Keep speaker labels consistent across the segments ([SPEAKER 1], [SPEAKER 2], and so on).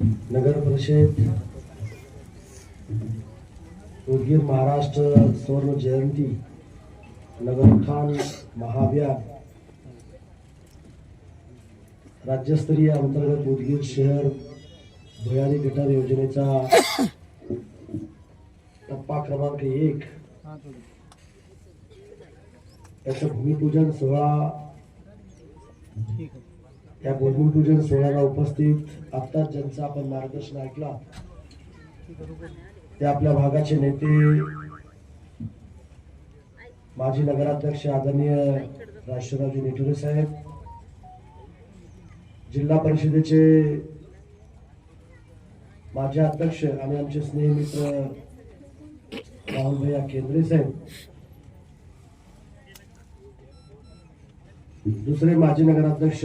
[SPEAKER 1] नगर परिषद उदगीर महाराष्ट्र स्वर्ण जयंती नगर उत्थान महाअभियान राज्यस्तरीय अंतर्गत उदगीर शहर भुयारी गटार योजनेचा टप्पा क्रमांक 1 याचं भूमिपूजन सोहळा। या भूमिपूजन सोहळ्याला उपस्थित आत्ताच ज्यांचं आपण मार्गदर्शन ऐकला ते आपल्या भागाचे नेते माजी नगराध्यक्ष आदरणीय राष्ट्ररावजी नेटुरे साहेब, जिल्हा परिषदेचे माजी अध्यक्ष आणि आमचे स्नेही मित्र राहुल भैया केंद्रे साहेब, दुसरे माजी नगराध्यक्ष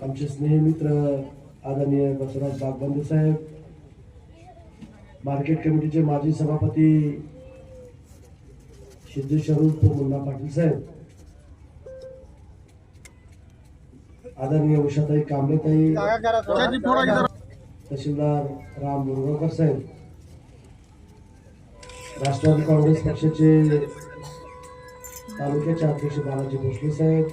[SPEAKER 1] आमचे स्नेही मित्र आदरणीय बसवराज बागबंदे साहेब, मार्केट कमिटीचे माजी सभापती सिद्धेश्वर मुन्ना पाटील साहेब, आदरणीय उषाताई कांबळेताई, तहसीलदार राम मुरगावकर साहेब, राष्ट्रवादी काँग्रेस पक्षाचे तालुक्याचे अध्यक्ष बालाजी भोसले साहेब,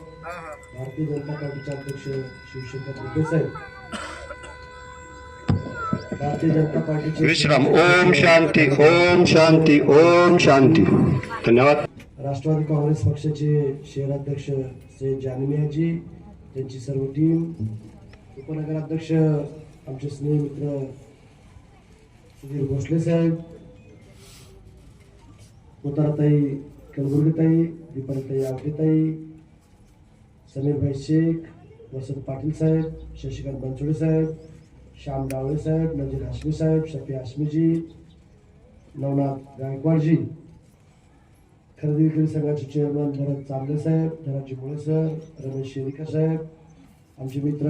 [SPEAKER 1] भारतीय जनता पार्टीचे अध्यक्ष शिवशंकर विखे साहेब, भारतीय जनता पार्टीचे
[SPEAKER 2] विश्राम। ओम शांती, ओम शांती, ओम शांती। धन्यवाद।
[SPEAKER 1] राष्ट्रवादी काँग्रेस पक्षाचे शहराध्यक्ष सैयद जानिमियाजी, त्यांची सर्व टीम, उपनगराध्यक्ष आमचे स्नेही मित्र सुधीर भोसले साहेब, उतारताई कलबुर्गीताई, दीपालीताई आवटेताई, समीरभाई शेख, वसंत पाटील साहेब, शशिकांत बनसोडे साहेब, श्याम डावळे साहेब, नजीर हाशमी साहेब, शफी हाशमीजी, नवनाथ गायकवाडजी, खरेदी विक्री संघाचे चेअरमन भरत चांबले साहेब, धनाजी मुळे सर, रमेश शेरिकर साहेब, आमचे मित्र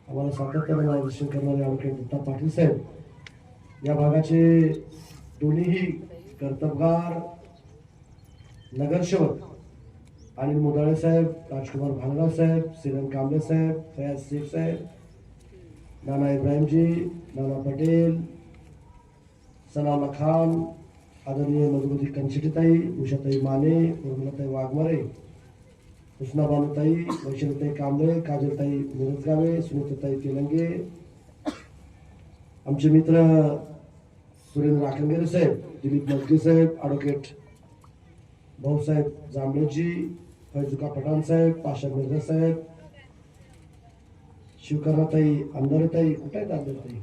[SPEAKER 1] आम्हाला सातत्याने मार्गदर्शन करणारे ॲडव्होकेट दत्ता पाटील साहेब, या भागाचे दोन्हीही कर्तबगार नगरसेवक अनिल मुदाळे साहेब, राजकुमार भानगाव साहेब, सिरन कांबळे साहेब, फयाज शेख साहेब, नाना इब्राहिमजी, नाना पटेल, सनाला खान, आदरणीय मधुमती कंचिटीताई, उषाताई माने, उर्मिलाताई वाघमारे, हुस्नाबानूताई, वैशालीताई कांबळे, काजलताई मिरजगावे, सुनीताताई तेलंगे, आमचे मित्र सुरेंद्र राखणगेरे साहेब, दिलीप मस्के साहेब, ॲडव्होकेट भाऊसाहेब जांभळेजी, फैजुका पठाण साहेब, पाशा मिर्झा साहेब, शिवकर्णाताई अंधारेताई, कुठे आहेत अंधारेताई,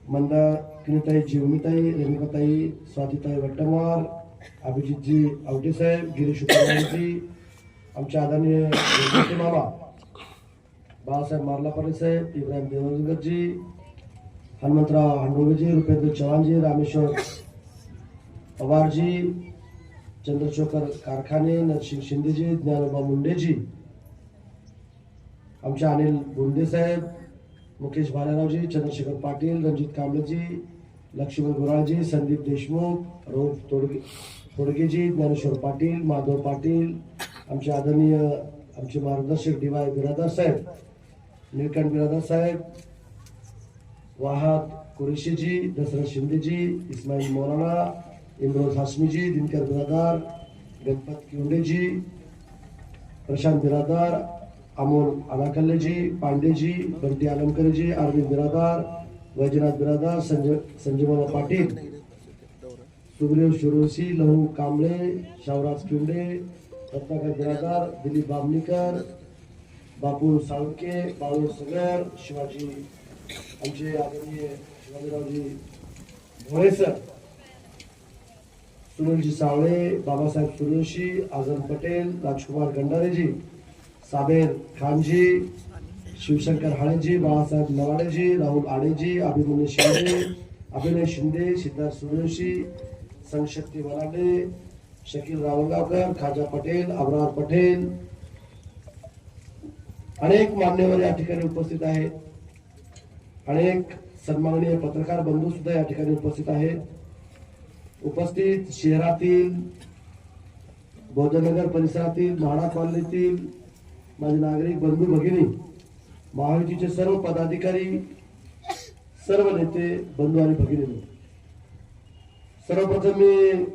[SPEAKER 1] मंदाकिनीताई जीवनीताई, रेणुकाताई, स्वातीताई वट्टमार, अभिजितजी आवटे साहेब, गिरीश उपाध्यायजी, आमचे आदरणीय मामा बाळासाहेब मार्लापरे साहेब, इब्राहिम देवरगरजी, हनुमंतराव हांडोळेजी, रुपेंद्र चव्हाणजी, रामेश्वर पवारजी, चंद्रशेखर कारखाने, नरसिंग शिंदेजी, ज्ञानोबा मुंडेजी, आमचे अनिल बोंडे साहेब, मुकेश भालेरावजी, चंद्रशेखर पाटील, रणजित कांबळेजी, लक्ष्मण गुराळजी, संदीप देशमुख, रौफ तोडगेजी, ज्ञानेश्वर पाटील, माधव पाटील, आमचे आदरणीय आमचे मार्गदर्शक DY बिरादार साहेब, निळकंठ बिरादार साहेब, वाहाद कुरेशीजी, दशरथ शिंदेजी, इस्माईल मौलाना, इम्रोज हाशमीजी, दिनकर बिरादार, गणपत किवंडेजी, प्रशांत बिरादार, अमोल अनाकल्लेजी, पांडेजी, बंटी आलमकरजी, अरविंद बिरादार, वैजनाथ बिरादार, संजीवना पाटील, सुग्रेव शिरोसी, लहू कांबळे, शावराज किवंडे, रत्नाकर बिरादार, दिलीप बामणीकर, बापू साळुंके, बाळू सगर, शिवाजी, आमचे आदरणीय शिवाजीरावजी भोळे सर, सुनीलजी सावळे, बाबासाहेब सूर्यवंशी, आझम पटेल, राजकुमार गंडारेजी, साबेर खानजी, शिवशंकर हाळेजी, बाळासाहेब नवाडेजी, राहुल आडेजी, अभिनय शिंदे, सिद्धार्थ सूर्यवंशी, संशक्ती वराडे, शकील रावणगावकर, खाजा पटेल, अब्रार पटेल, अनेक मान्यवर या ठिकाणी उपस्थित आहेत, अनेक सन्माननीय पत्रकार बंधू सुद्धा या ठिकाणी उपस्थित आहेत। उपस्थित शहरातील, बौद्धनगर परिसरातील, म्हाडा कॉलनीतील माझे नागरिक बंधू भगिनी, महायुतीचे सर्व पदाधिकारी, सर्व नेते, बंधू आणि भगिनी, सर्वप्रथम मी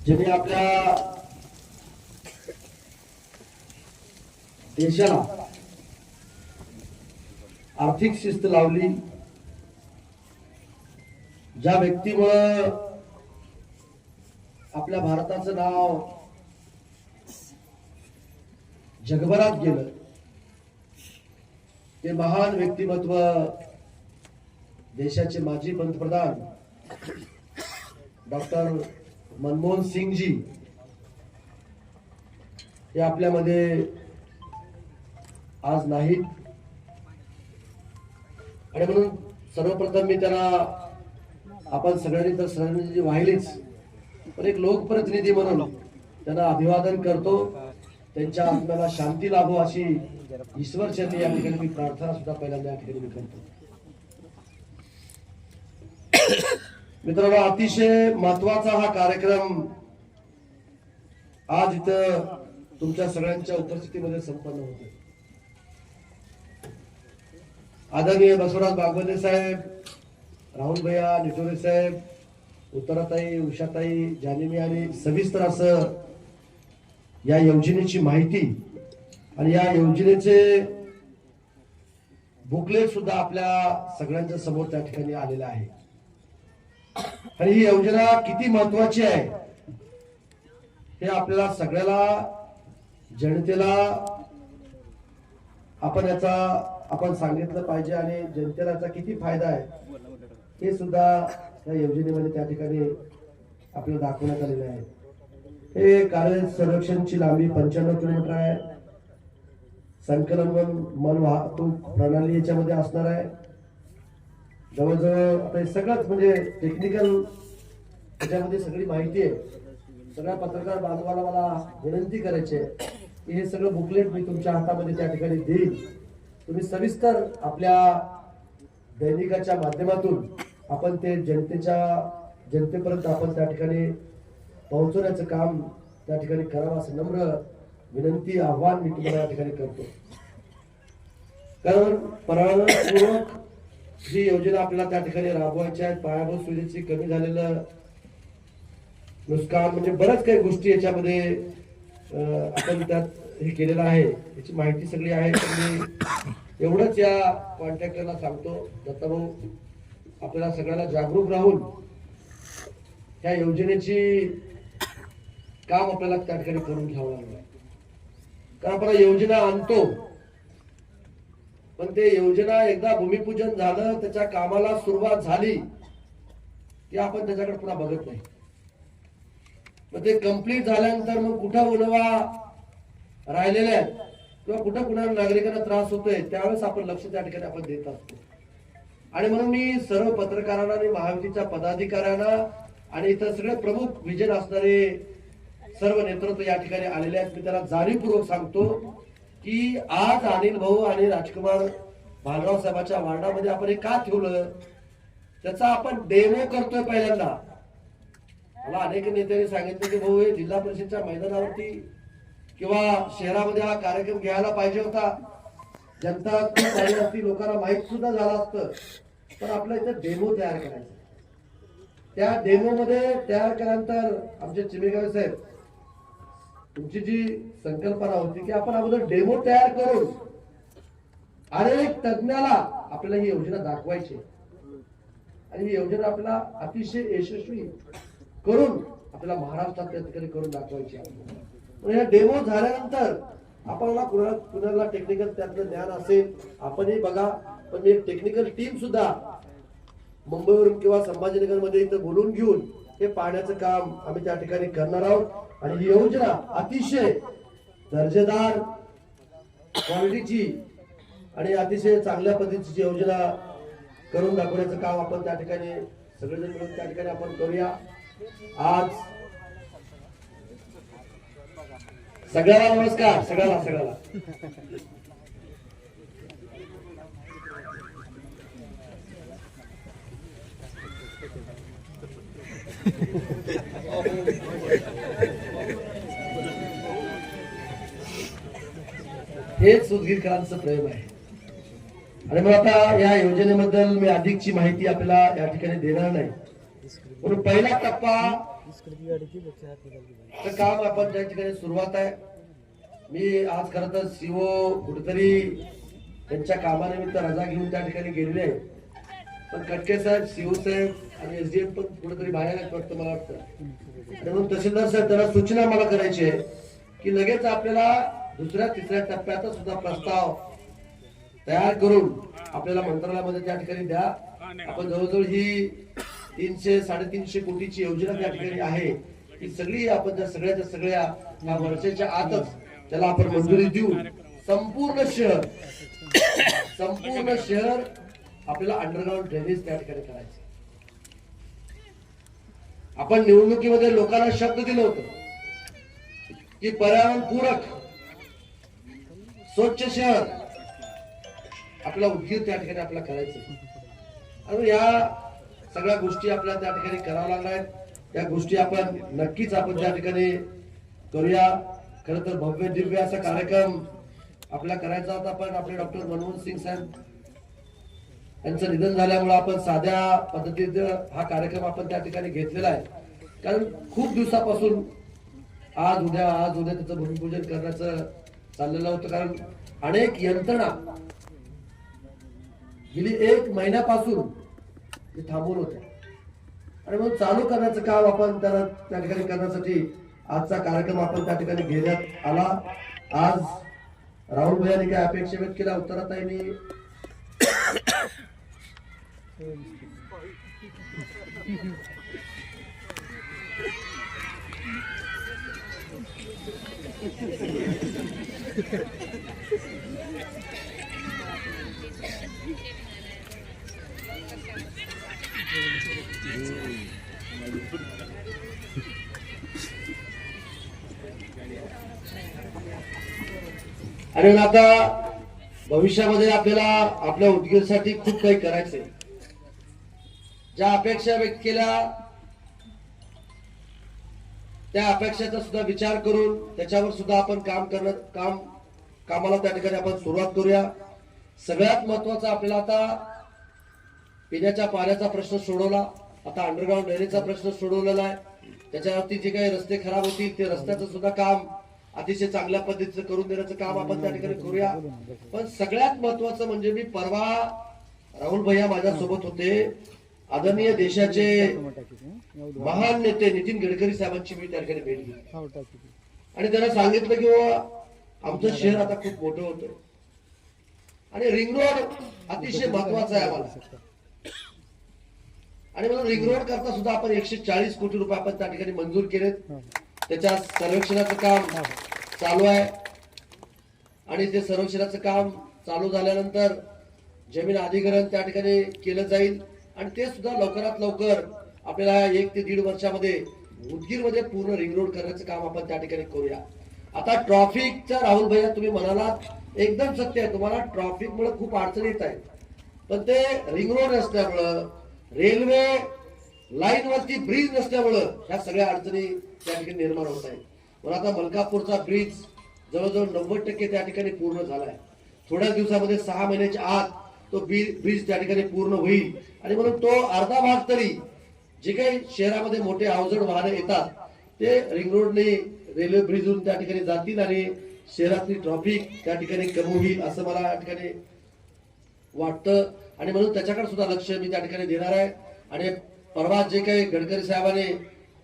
[SPEAKER 1] ज्यांनी आपल्या देशाला आर्थिक शिस्त लावली, ज्या व्यक्तीमुळे आपल्या भारताचं नाव जगभरात गेलं, ते महान व्यक्तिमत्व देशाचे माजी पंतप्रधान डॉक्टर मनमोहन सिंगजी हे आपल्यामध्ये आज नाहीत. आणि म्हणून सर्वप्रथम मी त्यांना, आपण सगळ्यांनी तर श्रद्धांजली वाहिलीच, पण एक लोकप्रतिनिधी म्हणून त्यांना अभिवादन करतो. त्यांच्या आत्म्याला शांती लाभो अशी ईश्वरचरणी या ठिकाणी मी प्रार्थना सुद्धा पहिल्यांदा या ठिकाणी मी करतो. मित्रांनो, अतिशय महत्वाचा हा कार्यक्रम आज इथं तुमच्या सगळ्यांच्या उपस्थितीमध्ये संपन्न होतो. आदरणीय बसवराज बागवते साहेब, राहुल भैया निटोरे साहेब, उत्तराताई, उषाताई, जानिमी आणि सविस्तर असं या योजनेची माहिती आणि या योजनेचे बुकलेट सुद्धा आपल्या सगळ्यांच्या समोर त्या ठिकाणी आलेलं आहे. आणि ही योजना किती महत्वाची आहे हे आपल्याला सगळ्याला, जनतेला आपण सांगितलं पाहिजे आणि जनतेला याचा किती फायदा आहे हे सुद्धा या योजनेमध्ये त्या ठिकाणी आपल्याला दाखवण्यात आलेले आहे. हे कार्य सर्वेक्षणची लांबी 95 किलोमीटर आहे. संकलन मन वाहतूक प्रणाली याच्यामध्ये असणार आहे. जवळजवळ आता हे सगळंच म्हणजे टेक्निकल त्याच्यामध्ये सगळी माहिती आहे. सगळ्या पत्रकार बांधवाला मला विनंती करायची आहे की हे सगळं बुकलेट मी तुमच्या हातामध्ये त्या ठिकाणी देईल. तुम्ही सविस्तर आपल्या दैनिकाच्या माध्यमातून आपण ते जनतेपर्यंत आपण त्या ठिकाणी पोहोचवण्याचं काम त्या ठिकाणी करावं असं नम्र विनंती, आव्हान मी तुम्हाला या ठिकाणी करतो. कारण परवानपूर्वक जी योजना आपल्याला त्या ठिकाणी राबवायच्या आहेत, पायाभूत सुविधेची कमी झालेलं नुकसान म्हणजे बऱ्याच काही गोष्टी याच्यामध्ये आपण त्यात हे केलेलं आहे, याची माहिती सगळी आहे. मी एवढंच या कॉन्ट्रॅक्टरला सांगतो, दत्ताभाऊ आपल्याला सगळ्यांना जागरूक राहून या योजनेची काम आपल्याला त्या ठिकाणी करून घ्यावं लागलं. कारण आपण योजना आणतो, पण ते योजना एकदा भूमिपूजन झालं, त्याच्या कामाला सुरुवात झाली की आपण त्याच्याकडे पुन्हा बघत नाही. मग ते कंप्लीट झाल्यानंतर मग कुठं उणवा राहिलेल्या आहेत किंवा कुठं कुणाला नागरिकांना त्रास होतोय त्यावेळेस आपण लक्ष त्या ठिकाणी आपण देत असतो. आणि म्हणून मी सर्व पत्रकारांना आणि महायुतीच्या पदाधिकाऱ्यांना आणि इतर सगळे प्रमुख विजन असणारे सर्व नेतृत्व या ठिकाणी आलेले आहेत, मी त्याला जाणीवपूर्वक सांगतो की आज अनिल भाऊ आणि राजकुमार भालराव साहेबांच्या वार्डामध्ये आपण हे का ठेवलं, त्याचा आपण डेमो करतोय. पहिल्यांदा मला अनेक नेत्यांनी सांगितलं की भाऊ हे जिल्हा परिषदच्या मैदानावरती किंवा शहरामध्ये हा कार्यक्रम घ्यायला पाहिजे होता, जनता खूप झाली असती, लोकांना माहित सुद्धा झालं असतं, पण आपल्या इथं डेमो तयार करायचा. त्या डेमो मध्ये तयार केल्यानंतर आमचे चिमेगावे साहेब, तुमची जी संकल्पना होती की आपण अगोदर डेमो तयार करून अनेक तज्ञाला आपल्याला ही योजना दाखवायची आणि ही योजना आपल्याला अतिशय यशस्वी करून आपल्याला महाराष्ट्रात त्या ठिकाणी करून दाखवायची आहे. या डेमो झाल्यानंतर आपल्याला कुणाला टेक्निकल त्यातलं ज्ञान असेल आपणही बघा, पण मी एक टेक्निकल टीम सुद्धा मुंबईवरून किंवा संभाजीनगरमध्ये इथं बोलून घेऊन हे पाहण्याचं काम आम्ही त्या ठिकाणी करणार आहोत. आणि ही योजना अतिशय दर्जेदार क्वालिटीची आणि अतिशय चांगल्या पद्धतीची योजना करून दाखवण्याचं काम आपण त्या ठिकाणी सगळेजण मिळून त्या ठिकाणी आपण करूया. आज सगळ्याला नमस्कार, सगळ्याला हेच उदगीरकरांचं प्रेम आहे. आणि मग आता या योजनेबद्दल मी अधिकची माहिती आपल्याला या ठिकाणी देणार नाही, पण पहिला टप्पा काम आपण त्या ठिकाणी सुरुवात आहे. मी आज खरं तर सीओ कुठेतरी त्यांच्या कामानिमित्त रजा घेऊन त्या ठिकाणी गेलेले आहे, पण कटके साहेब, सीओ साहेब आणि एसडीएम पण कुठेतरी बाहेर आहेत वाटतं मला वाटतं. आणि म्हणून तहसीलदार साहेब त्यांना सूचना मला करायची आहे की लगेच आपल्याला दुसऱ्या तिसऱ्या टप्प्याचा सुद्धा प्रस्ताव तयार करून आपल्याला मंत्रालयामध्ये त्या ठिकाणी द्या. आपण जवळजवळ ही 300-350 कोटीची योजना त्या ठिकाणी आहे, ही सगळी आपण त्या सगळ्या या वर्षाच्या आतच त्याला आपण मंजुरी देऊ. संपूर्ण शहर आपल्याला अंडरग्राउंड ड्रेनेज त्या ठिकाणी करायचं. आपण निवडणुकीमध्ये लोकांना शब्द दिलं होतं की पर्यावरण पूरक स्वच्छ शहर आपल्याला उदगीर त्या ठिकाणी आपल्याला करायचं. आणि या सगळ्या गोष्टी आपल्याला त्या ठिकाणी कराव्या लागल्या आहेत. त्या गोष्टी आपण नक्कीच आपण त्या ठिकाणी करूया. खरं तर भव्य दिव्य असा कार्यक्रम आपला करायचा होता, पण आपले डॉक्टर मनमोहन सिंग साहेब यांचं निधन झाल्यामुळे आपण साध्या पद्धतीनं हा कार्यक्रम आपण त्या ठिकाणी घेतलेला आहे. कारण खूप दिवसापासून आज उद्या त्याचं भूमिपूजन करण्याचं चाललेलं होतं. कारण अनेक यंत्रणा गेली 1 महिन्यापासून ते थांबून होत्या, आणि म्हणून चालू करण्याचं काम आपण त्याला त्या ठिकाणी करण्यासाठी आजचा कार्यक्रम आपण त्या ठिकाणी घेण्यात आला. आज राहुल भैयाने काय अपेक्षा व्यक्त केल्या उत्तरात आहे मी आणि आता भविष्यामध्ये आपल्याला आपल्या उदगीरसाठी खूप काही करायचंय. ज्या अपेक्षा व्यक्त केल्या त्या अपेक्षाचा सुद्धा विचार करून त्याच्यावर सुद्धा आपण कामाला त्या ठिकाणी आपण सुरुवात करूया. सगळ्यात महत्वाचा आपल्याला आता पिण्याच्या पाण्याचा प्रश्न सोडवला, आता अंडरग्राउंड ड्रेनेजचा प्रश्न सोडवलेला आहे. त्याच्यावरती जे काही रस्ते खराब होतील ते रस्त्याचं सुद्धा काम अतिशय चांगल्या पद्धतीचं करून देण्याचं काम आपण त्या ठिकाणी करूया. पण सगळ्यात महत्वाचं म्हणजे मी परवा राहुल भैया माझ्या सोबत होते, आदरणीय देशाचे महान नेते नितीन गडकरी साहेबांची मी त्या ठिकाणी भेट घेतली आणि त्यांना सांगितलं की आमचं शहर आता खूप मोठं होतं आणि रिंग रोड अतिशय महत्वाचा आहे आम्हाला. आणि म्हणून रिंग रोड करता सुद्धा आपण 140 कोटी रुपये आपण त्या ठिकाणी मंजूर केलेत. त्याच्या सर्वेक्षणाचं काम चालू आहे आणि ते सर्वेक्षणाचं काम चालू झाल्यानंतर जमीन अधिग्रहण त्या ठिकाणी केलं जाईल आणि ते सुद्धा लवकरात लवकर आपल्याला 1 ते 1.5 वर्षामध्ये उदगीरमध्ये पूर्ण रिंग रोड करण्याचं काम आपण त्या ठिकाणी करूया. आता ट्रॅफिकचा राहुल भैया तुम्ही म्हणालात एकदम सत्य आहे, तुम्हाला ट्रॅफिक मुळे खूप अडचण येत आहे, पण ते रिंग रोड नसल्यामुळं, रेल्वे लाईन वरती ब्रिज नसल्यामुळं ह्या सगळ्या अडचणी त्या ठिकाणी निर्माण होत आहेत. पण आता मलकापूरचा ब्रिज जवळजवळ 90% त्या ठिकाणी पूर्ण झालाय. थोड्या दिवसामध्ये 6 महिन्याच्या आत तो ब्रिज त्या ठिकाणी पूर्ण होईल आणि म्हणून तो अर्धा भाग तरी जे काही शहरामध्ये मोठे अवजड वाहनं येतात ते रिंग रोडने रेल्वे ब्रिजवरून त्या ठिकाणी जातील आणि शहरातली ट्रॅफिक त्या ठिकाणी कमी होईल असं मला या ठिकाणी वाटतं. आणि म्हणून त्याच्याकडे सुद्धा लक्ष मी त्या ठिकाणी देणार आहे. आणि परवा जे काही गडकरी साहेबांनी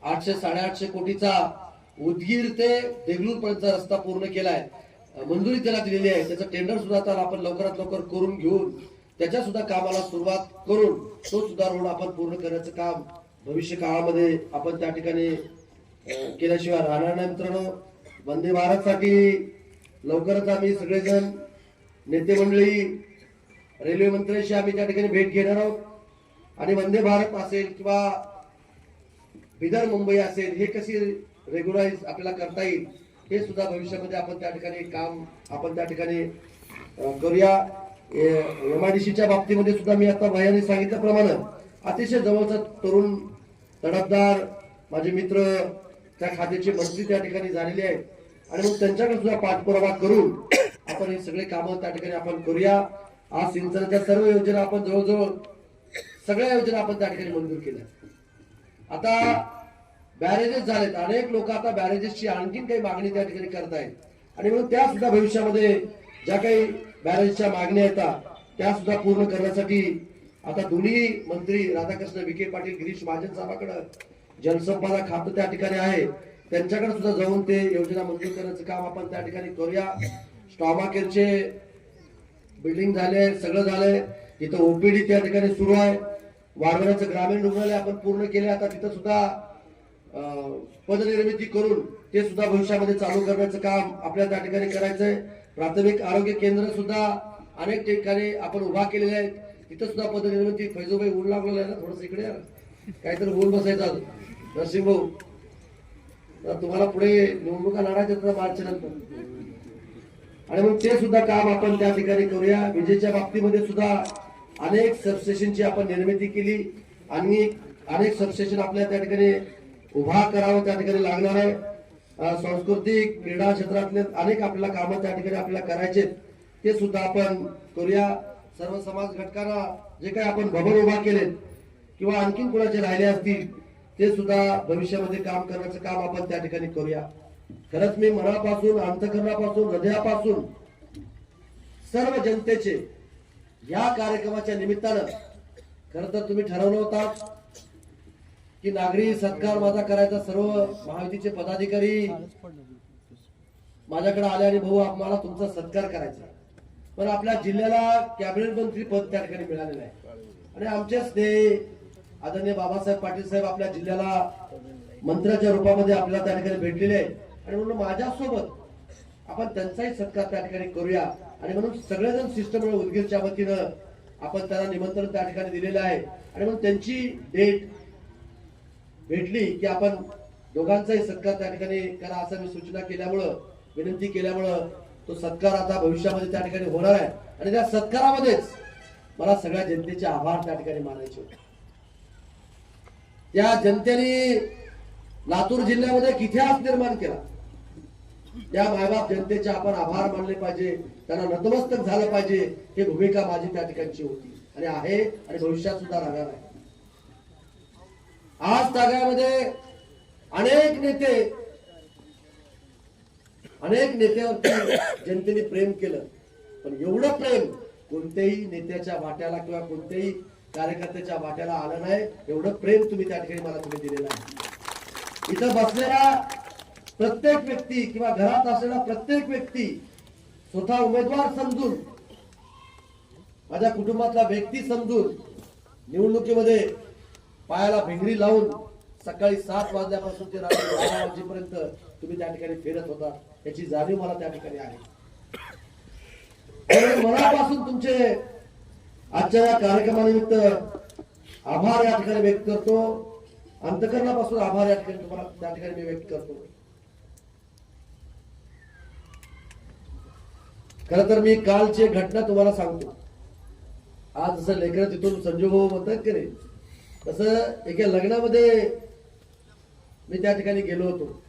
[SPEAKER 1] 800-850 कोटीचा उदगीर ते देगलूर पर्यंतचा रस्ता पूर्ण केलाय, मंजुरी त्याला दिलेली आहे. त्याचं टेंडर सुद्धा आता आपण लवकरात लवकर करून घेऊन त्याच्या सुद्धा कामाला सुरुवात करून तो सुद्धा रोड आपण पूर्ण करण्याचं काम भविष्य काळामध्ये आपण त्या ठिकाणी केल्याशिवाय राहणार नाही. मित्रांनो, वंदे भारतसाठी लवकरच आम्ही सगळेजण नेते मंडळी रेल्वे मंत्र्यांशी आम्ही त्या ठिकाणी भेट घेणार आहोत आणि वंदे भारत असेल किंवा बिदर मुंबई असेल हे कशी रेग्युलाइज आपल्याला करता येईल हे सुद्धा भविष्यामध्ये आपण त्या ठिकाणी काम आपण त्या ठिकाणी करूया. MIDCच्या बाबतीमध्ये सुद्धा मी आता भैयाने सांगितल्याप्रमाणे अतिशय जवळचा तरुण तडफदार माझे मित्र त्या खात्याचे मंत्री त्या ठिकाणी झालेले आहेत आणि मग त्यांच्याकडे सुद्धा पाठपुरावा करून आपण हे सगळे कामं त्या ठिकाणी आपण करूया. आज सिंचनाच्या सर्व योजना आपण जवळजवळ सगळ्या योजना आपण त्या ठिकाणी मंजूर केल्या. आता बॅरेजेस झालेत, अनेक लोक आता बॅरेजेसची आणखीन काही मागणी त्या ठिकाणी करतायत आणि म्हणून त्या सुद्धा भविष्यामध्ये ज्या काही बॅरेजच्या मागण्या येतात त्या सुद्धा पूर्ण करण्यासाठी आता दोन्ही मंत्री राधाकृष्ण विखे पाटील, गिरीश महाजन साहेबांकडे जलसंपदा खातं त्या ठिकाणी आहे, त्यांच्याकडे सुद्धा जाऊन ते योजना मंजूर करण्याचं काम आपण त्या ठिकाणी करूया. स्टॉमा केअरचे बिल्डिंग झाले, सगळं झालंय. तिथं ओपीडी त्या ठिकाणी सुरू आहे. वारवण्याचं ग्रामीण रुग्णालय आपण पूर्ण केले. आता तिथं सुद्धा पदनिर्मिती करून ते सुद्धा भविष्यामध्ये चालू करण्याचं काम आपल्याला त्या ठिकाणी करायचंय. प्राथमिक आरोग्य केंद्र सुद्धा अनेक ठिकाणी आपण उभा केलेले आहेत. तिथं सुद्धा पदनिर्मिती. फैजोबाई ऊन लागलेलं आहे ना, थोडस इकडे या, काहीतरी बोल बसायचं नरसिंह भाऊ. तुम्हाला पुढे निवडणुका लढायच्या मार्च नंतर, आणि मग ते सुद्धा काम आपण त्या ठिकाणी करूया. विजेच्या बाबतीमध्ये सुद्धा अनेक सबस्टेशनची आपण निर्मिती केली आणि अनेक सबस्टेशन आपल्या त्या ठिकाणी उभा करावं त्या ठिकाणी लागणार आहे. सांस्कृतिक क्रीडा क्षेत्रातले अनेक आपल्याला कामं त्या ठिकाणी आपल्याला करायचे, ते सुद्धा आपण करूया. सर्व समाज घटकांना जे काही आपण भवन उभा केलेत किंवा आणखीन कोणाचे राहिले असतील ते सुद्धा भविष्यामध्ये काम करण्याचं काम आपण त्या ठिकाणी करूया. खरंच मी मनापासून, अंतःकरणापासून, हृदयापासून सर्व जनतेचे या कार्यक्रमाच्या निमित्तानं, खरं तर तुम्ही ठरवलं होता की नागरी सत्कार माझा करायचा. सर्व महायुतीचे पदाधिकारी माझ्याकडे आले आणि भाऊ आम्हाला तुमचा सत्कार करायचा, पण आपल्या जिल्ह्याला कॅबिनेट मंत्री पद त्या ठिकाणी मिळालेलं आहे आणि आमचे स्नेह आदरणीय बाबासाहेब पाटील साहेब आपल्या जिल्ह्याला मंत्र्याच्या रूपामध्ये आपल्याला त्या ठिकाणी भेटलेले आहेत आणि म्हणून माझ्यासोबत आपण त्यांचाही सत्कार त्या ठिकाणी करूया. आणि म्हणून सगळेजण शिष्टमंडळ उदगीरच्या वतीनं आपण त्यांना निमंत्रण त्या ठिकाणी दिलेलं आहे आणि म्हणून त्यांची डेट भेटली की आपण दोघांचाही सत्कार त्या ठिकाणी करा असं मी सूचना केल्यामुळं, विनंती केल्यामुळं तो सत्कार आता भविष्यामध्ये त्या ठिकाणी होणार आहे. आणि त्या सत्कारामध्येच मला सगळ्या जनतेचे आभार त्या ठिकाणी मानायचे होते. त्या जनतेने लातूर जिल्ह्यामध्ये एक इतिहास निर्माण केला. त्या मायबाप जनतेचे आपण आभार मानले पाहिजे, त्यांना नतमस्तक झालं पाहिजे, ही भूमिका माझी त्या ठिकाणची होती आणि आहे आणि भविष्यात सुद्धा राहणार आहे. आज तागामध्ये अनेक नेत्यावरती जनतेने प्रेम केलं, पण एवढं प्रेम कोणत्याही नेत्याच्या वाट्याला किंवा कोणत्याही कार्यकर्त्याच्या वाट्याला आलं नाही. एवढं प्रेम तुम्ही त्या ठिकाणी मला तुम्ही दिलेलं आहे. इथं बसलेला प्रत्येक व्यक्ती किंवा घरात असलेला प्रत्येक व्यक्ती स्वतः उमेदवार समजून, माझ्या कुटुंबातला व्यक्ती समजून निवडणुकीमध्ये पायाला भिंगरी लावून सकाळी 7 वाजल्यापासून ते रात्री 12 वाजेपर्यंत तुम्ही त्या ठिकाणी फिरत होता, याची जाणीव मला त्या ठिकाणी आहे. मनापासून तुमचे आजच्या या कार्यक्रमानिमित्त आभार या ठिकाणी व्यक्त करतो. अंतःकरणापासून आभार या ठिकाणी तुम्हाला त्या ठिकाणी मी व्यक्त करतो. खरं तर मी कालची एक घटना तुम्हाला सांगतो. आज जसं लेकरं तिथून संजू भाऊ म्हणतात की नाही, तसं एका लग्नामध्ये मी त्या ठिकाणी गेलो होतो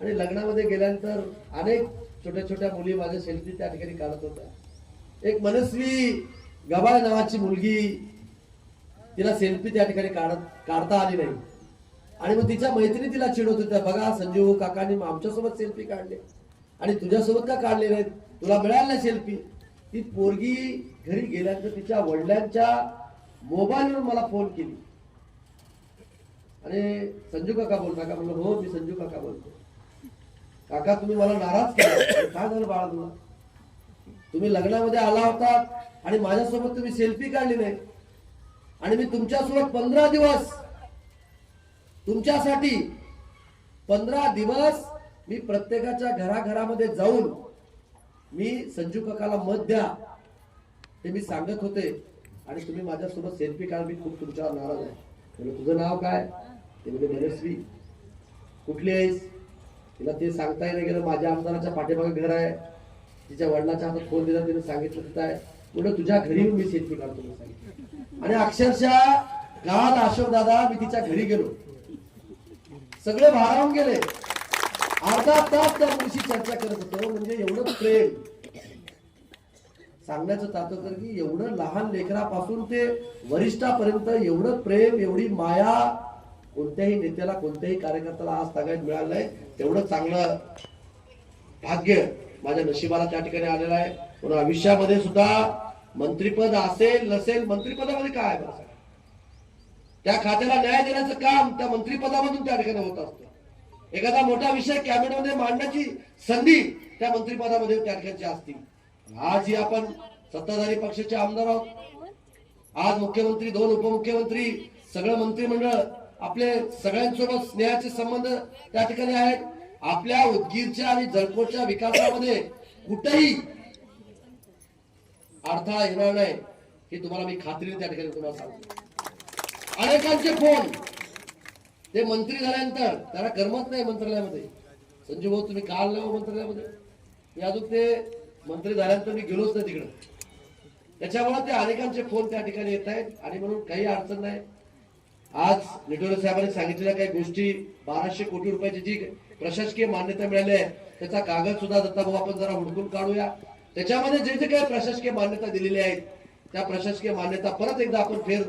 [SPEAKER 1] आणि लग्नामध्ये गेल्यानंतर अनेक छोट्या छोट्या मुली माझ्या सेल्फी त्या ठिकाणी काढत होत्या. एक मनस्वी गबाळ नावाची मुलगी, तिला सेल्फी त्या ठिकाणी काढता आली नाही आणि मग तिच्या मैत्रिणी तिला चिडवत होत्या, बघा संजीव काकांनी आमच्यासोबत सेल्फी काढले आणि तुझ्यासोबत का काढले नाहीत, तुला मिळाली नाही सेल्फी. ती पोरगी घरी गेल्यानंतर तिच्या वडिलांच्या मोबाईलवर मला फोन केली आणि संजू काका बोलता का? म्हणलं हो मी संजू काका बोलतो. काका तुम्ही मला नाराज केला. काय झालं बाळा तुला? तुम्ही लग्नामध्ये आला होता आणि माझ्यासोबत तुम्ही सेल्फी काढली नाही आणि मी तुमच्यासोबत 15 दिवस तुमच्यासाठी 15 दिवस मी प्रत्येकाच्या घराघरामध्ये जाऊन मी संजू काकाला मत द्या हे मी सांगत होते आणि तुम्ही माझ्यासोबत सेल्फी काढली. खूप तुमच्यावर नाराज आहे. म्हणजे तुझं नाव काय? ते म्हणजे मनस्वी. कुठली आहेस? तिला ते सांगता नाही गेलं. माझ्या आमदाराच्या पाठीमागे घर आहे, तिच्या वडिलाच्या हातात फोन दिला, तिने सांगितलं तिथं आहे. पुढे तुझ्या घरी येऊन मी सेल्फी काढतो म्हणून सांगितलं. आणि अक्षरशः काल अशोक दादा मी तिच्या घरी गेलो, सगळे भारावून गेले. अर्धा तास त्या मुलीशी चर्चा करत होतो. म्हणजे एवढं प्रेम सांगण्याचं तात्पर्य की एवढं लहान लेकरापासून ते वरिष्ठापर्यंत एवढं प्रेम, एवढी माया कोणत्याही नेत्याला, कोणत्याही कार्यकर्त्याला आज तागायत मिळालं नाही. तेवढं चांगलं भाग्य माझ्या नशिबाला त्या ठिकाणी आलेलं आहे. म्हणून आयुष्यामध्ये सुद्धा मंत्रिपद असेल नसेल, मंत्रिपदामध्ये काय आहे बरं? त्या खात्याला न्याय देण्याचं काम त्या मंत्रिपदामधून त्या ठिकाणी होत असतं. एखादा मोठा विषय कॅबिनेटमध्ये मांडण्याची संधी त्या मंत्रिपदामध्ये त्या ठिकाणी असतील. आज ही आपण सत्ताधारी पक्षाचे आमदार आहोत. आज मुख्यमंत्री, 2 उपमुख्यमंत्री, सगळं मंत्रिमंडळ आपले सगळ्यांसोबत स्नेहाचे संबंध त्या ठिकाणी आहेत. आपल्या उदगीरच्या आणि जळकोटच्या विकासामध्ये कुठेही अडथळा येणार नाही हे तुम्हाला मी खात्रीने त्या ठिकाणी तुम्हाला सांगतो. अनेकांचे फोन, ते मंत्री झाल्यानंतर त्याला करमत नाही मंत्रालयामध्ये. संजू भाऊ तुम्ही काल आले मंत्रालयामध्ये, मी अजून ते मंत्री झाल्यानंतर मी गेलोच नाही तिकडे. त्याच्यामुळे ते अनेकांचे फोन त्या ठिकाणी येत आहेत आणि म्हणून काही अडचण नाही. आज निटोरे साहेबांनी सांगितलेल्या काही गोष्टी, 1200 कोटी रुपयाची जी प्रशासकीय मान्यता मिळाली आहे त्याचा कागद सुद्धा दत्ताभाऊ आपण जरा हुडकून काढूया. त्याच्यामध्ये जे जे काही प्रशासकीय मान्यता दिलेली आहेत त्या प्रशासकीय मान्यता परत एकदा आपण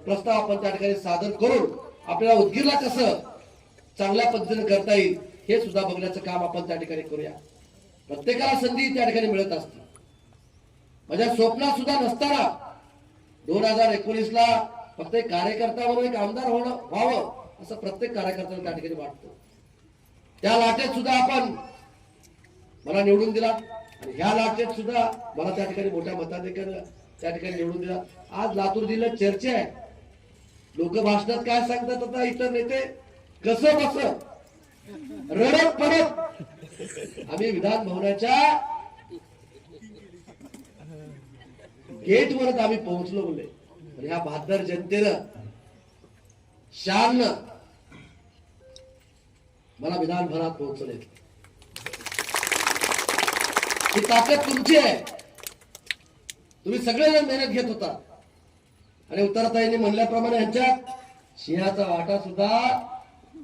[SPEAKER 1] प्रस्ताव आपण त्या ठिकाणी सादर करून आपल्याला उदगीरला कसं चांगल्या पद्धतीने करता येईल हे सुद्धा बघण्याचं काम आपण त्या ठिकाणी करूया. प्रत्येकाला संधी त्या ठिकाणी मिळत असते. माझ्या स्वप्नात सुद्धा नसताना 2019ला फक्त एक कार्यकर्ता म्हणून एक आमदार व्हावं असं प्रत्येक कार्यकर्त्याला त्या ठिकाणी वाटतं. त्या लाटेत सुद्धा आपण मला निवडून दिला आणि ह्या लाटेत सुद्धा मला त्या ठिकाणी मोठ्या मताधिक्याने त्या ठिकाणी निवडून दिला. आज लातूर जिल्ह्यात चर्चा आहे. लोक भाषणात काय सांगतात, आता इतर नेते कसं बस रडत पडत आम्ही विधान भवनाच्या गेटवरच आम्ही पोहोचलो बोलले. ह्या बहादर जनतेनं शान मला विधान भवनात पोहोचले. ही ताकद तुमची आहे. तुम्ही सगळेजण मेहनत घेत होता आणि उत्तराताईंनी म्हणल्याप्रमाणे यांच्यात सिंहाचा वाटा सुद्धा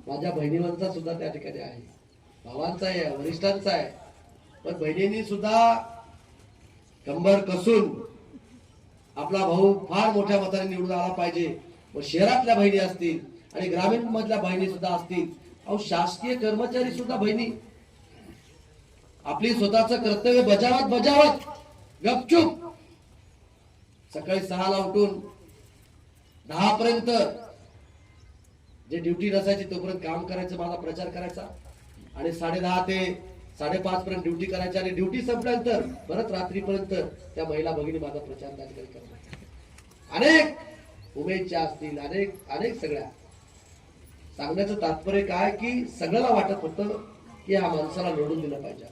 [SPEAKER 1] माझ्या बहिणींचा सुद्धा त्या ठिकाणी आहे, भावांचा आहे, वरिष्ठांचा आहे. पण बहिणींनी सुद्धा कंबर कसून आपला भाऊ फार मोठ्या मताने निवडून आला पाहिजे. मग शहरातल्या बहिणी असतील आणि ग्रामीण मधल्या बहिणी सुद्धा असतील. अहो शासकीय कर्मचारी सुद्धा बहिणी आपली स्वतःचं कर्तव्य बजावत गपचूप सकाळी 6ला उठून 10 पर्यंत जे ड्युटी नसायची तोपर्यंत काम करायचं, माझा प्रचार करायचा आणि 10:30 ते 5:30 पर्यंत ड्युटी करायची आणि ड्युटी संपल्यानंतर परत रात्रीपर्यंत त्या महिला भगिनी माझा प्रचार त्या ठिकाणी करतात. अनेक उमेदच्या असतील, अनेक सगळ्या. सांगण्याचं तात्पर्य काय की सगळ्याला वाटत होतं की हा माणसाला निवडून दिलं पाहिजे.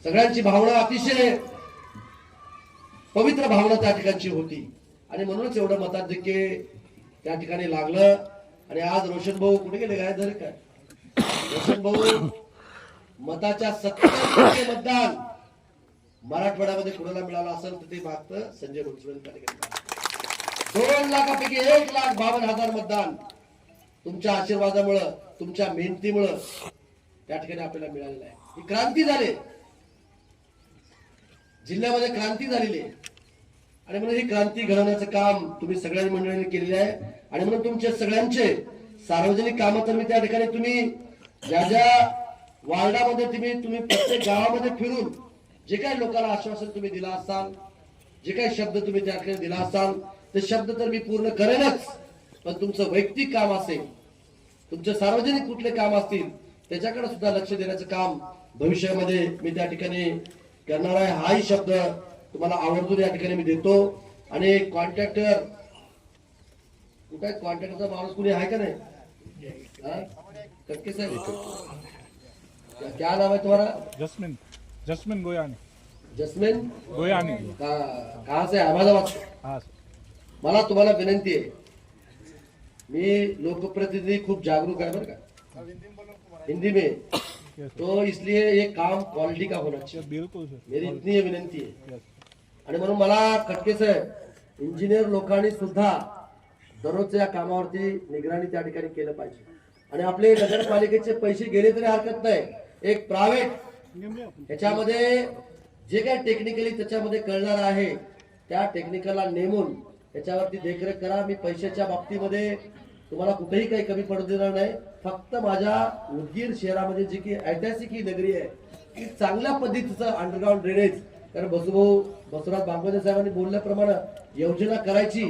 [SPEAKER 1] सगळ्यांची भावना अतिशय पवित्र भावना त्या ठिकाणची होती आणि म्हणूनच एवढं मताधिक्य त्या ठिकाणी लागलं. आणि आज रोशन भाऊ कुठे गेले, काय झाले काय? रोशन भाऊ मताच्या 70% मतदान मराठवाड्यामध्ये कुणाला मिळालं असेल तर ते मागतं संजय बनसोडे त्या ठिकाणी. 2 लाखापैकी 1,52,000 मतदान तुमच्या आशीर्वादामुळं, तुमच्या मेहनतीमुळं त्या ठिकाणी आपल्याला मिळालेलं आहे. ही क्रांती झाली, जिल्ह्यामध्ये क्रांती झालेली आहे आणि म्हणून ही क्रांती घडवण्याचं काम तुम्ही सगळ्या मंडळींनी केलेले आहे. आणि म्हणून तुमचे सगळ्यांचे सार्वजनिक कामं तर मी त्या ठिकाणी तुम्ही ज्या ज्या वार्डामध्ये तुम्ही प्रत्येक गावामध्ये फिरून जे काही लोकांना आश्वासन तुम्ही दिला असाल, जे काही शब्द तुम्ही त्या ठिकाणी दिला असाल ते शब्द तर मी पूर्ण करेनच. पण तुमचं वैयक्तिक काम असेल, तुमचे सार्वजनिक कुठले काम असतील त्याच्याकडे सुद्धा लक्ष देण्याचं काम भविष्यामध्ये मी त्या ठिकाणी करणार आहे. हाही शब्द तुम्हाला आवर्जून या ठिकाणी मी देतो. आणि कॉन्ट्रॅक्टर कुठे, कॉन्ट्रॅक्टरचा माणूस कुणी आहे का नाही? कटके साहेब, क्या नाम है तुम्हारा?
[SPEAKER 3] जस्मिन गोयानी.
[SPEAKER 1] जस्मिन
[SPEAKER 3] गोयानी.
[SPEAKER 1] कहाँ से? अहमदाबाद से.
[SPEAKER 3] हाँ.
[SPEAKER 1] मला तुम्हाला विनंती आहे, मी लोकप्रतिनिधी खूप जागरूक आहे बरं का, हिंदी में, तो इसलिए ये काम क्वालिटी का होना चाहिए.
[SPEAKER 3] बिल्कुल सर,
[SPEAKER 1] मेरी इतनी विनंती आहे. आणि म्हणून मला कटके साहेब, इंजिनियर लोकांनी सुद्धा दररोजच्या या कामावरती निगराणी त्या ठिकाणी केलं पाहिजे. आणि आपले नगरपालिकेचे पैसे गेले तरी हरकत नाही, एक प्रायव्हेट याच्यामध्ये जे काही टेक्निकली त्याच्यामध्ये कळणार आहे त्या टेक्निकलला नेमून त्याच्यावरती देखरेख करा. मी पैशाच्या बाबतीमध्ये तुम्हाला कुठेही काही कमी पडू देणार नाही. फक्त माझ्या उदगीर शहरामध्ये जी की ऐतिहासिक ही नगरी आहे की चांगल्या पद्धतीचं अंडरग्राऊंड ड्रेनेज, कारण बसवराज बांगवदे साहेबांनी बोलल्याप्रमाणे योजना करायची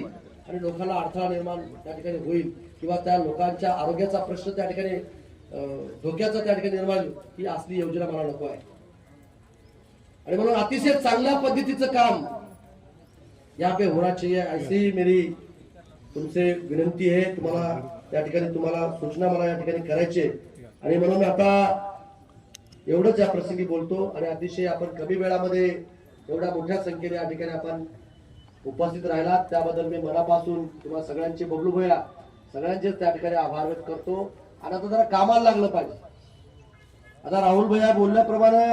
[SPEAKER 1] आणि लोकांना अडथळा निर्माण त्या ठिकाणी होईल किंवा त्या लोकांच्या आरोग्याचा प्रश्न त्या ठिकाणी धोक्याचा त्या ठिकाणी निर्माण होईल, ही असली योजना मला नको आहे. आणि म्हणून अतिशय चांगल्या पद्धतीचं काम यहाँ पे होना चाहिए, ऐसी मेरी तुमसे विनंती है. तुम्हाला त्या ठिकाणी तुम्हाला सूचना मला या ठिकाणी करायची आहे. आणि म्हणून मी आता एवढंच या प्रसंगी बोलतो. आणि अतिशय आपण कमी वेळामध्ये एवढ्या मोठ्या संख्येने या ठिकाणी आपण उपस्थित राहिलात त्याबद्दल मी मनापासून तुम्हाला सगळ्यांचे बबलू भैया सगळ्यांचेच त्या ठिकाणी आभार व्यक्त करतो. आणि आता जरा कामाला लागलं पाहिजे. आता राहुल भैया बोलल्याप्रमाणे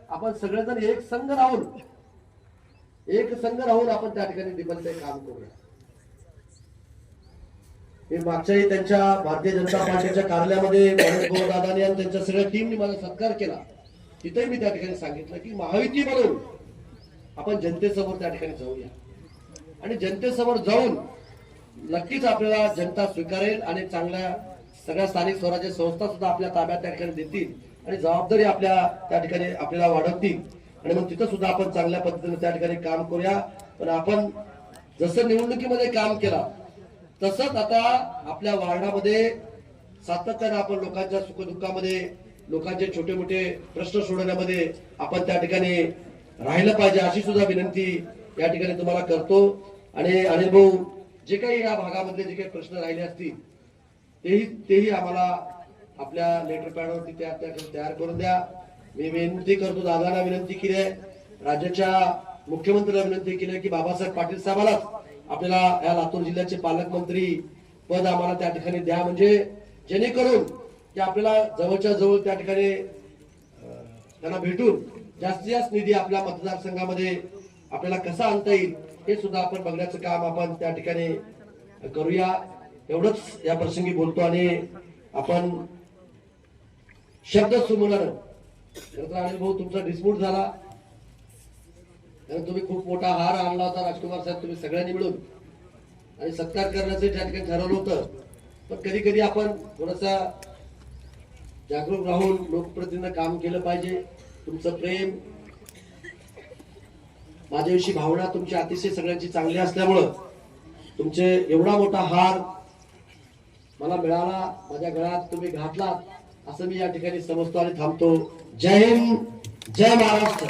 [SPEAKER 1] आपण सगळेजण एक संघ राहून आपण त्या ठिकाणी डिपलचे काम करूया. मी मागच्याही त्यांच्या भारतीय जनता पार्टीच्या कार्यालयामध्ये दादानी आणि त्यांच्या सगळ्या टीमने माझा सत्कार केला. तिथे मी त्या ठिकाणी सांगितलं की महायुती म्हणून आपण जनतेसमोर त्या ठिकाणी जाऊया. आणि जनतेसमोर जाऊन नक्कीच आपल्याला जनता स्वीकारेल आणि चांगल्या सगळ्या स्थानिक स्वराज्य संस्था सुद्धा आपल्या ताब्यात त्या ठिकाणी देतील आणि जबाबदारी आपल्या त्या ठिकाणी आपल्याला वाढवतील. आणि मग तिथं सुद्धा आपण चांगल्या पद्धतीने त्या ठिकाणी काम करूया. पण आपण जसं निवडणुकीमध्ये काम केलं तसंच आता आपल्या वार्डामध्ये सातत्याने आपण लोकांच्या सुखदुःखामध्ये लोकांचे छोटे मोठे प्रश्न सोडवण्यामध्ये आपण त्या ठिकाणी राहिलं पाहिजे, अशी सुद्धा विनंती या ठिकाणी तुम्हाला करतो. आणि अनिल भाऊ जे काही या भागामधले जे काही प्रश्न राहिले असतील तेही आम्हाला आपल्या लेटर पॅडवरती तयार करून द्या. मी विनंती करतो, दादांना विनंती केली आहे, राज्याच्या मुख्यमंत्र्यांना विनंती केली आहे की बाबासाहेब पाटील साहेबांनाच आपल्याला या लातूर जिल्ह्याचे पालकमंत्री पद आम्हाला त्या ठिकाणी द्या, म्हणजे जेणेकरून की आपल्याला जवळच्या जवळ त्या ठिकाणी त्यांना भेटून जास्तीत जास्त निधी आपल्या मतदारसंघामध्ये आपल्याला कसा आणता येईल हे सुद्धा आपण बघण्याचं काम आपण त्या ठिकाणी करूया. एवढंच या प्रसंगी बोलतो. आणि आपण शब्द सुमनानं अनिल भाऊ तुमचा डिस्प्यूट झाला, तुम्ही खूप मोठा हार आणला होता राजकुमार साहेब तुम्ही सगळ्यांनी मिळून आणि सत्कार करण्याचं त्या ठिकाणी ठरवलं होतं. पण कधी कधी आपण थोडासा जागरूक राहून लोकप्रतिनिधीनं काम केलं पाहिजे. तुमचं प्रेम माझ्याविषयी भावना तुमची अतिशय सगळ्यांची चांगली असल्यामुळं तुमचे एवढा मोठा हार मला मिळाला, माझ्या गळ्यात तुम्ही घातलात असं मी या ठिकाणी समजतो आणि थांबतो. जय हिंद, जय महाराष्ट्र.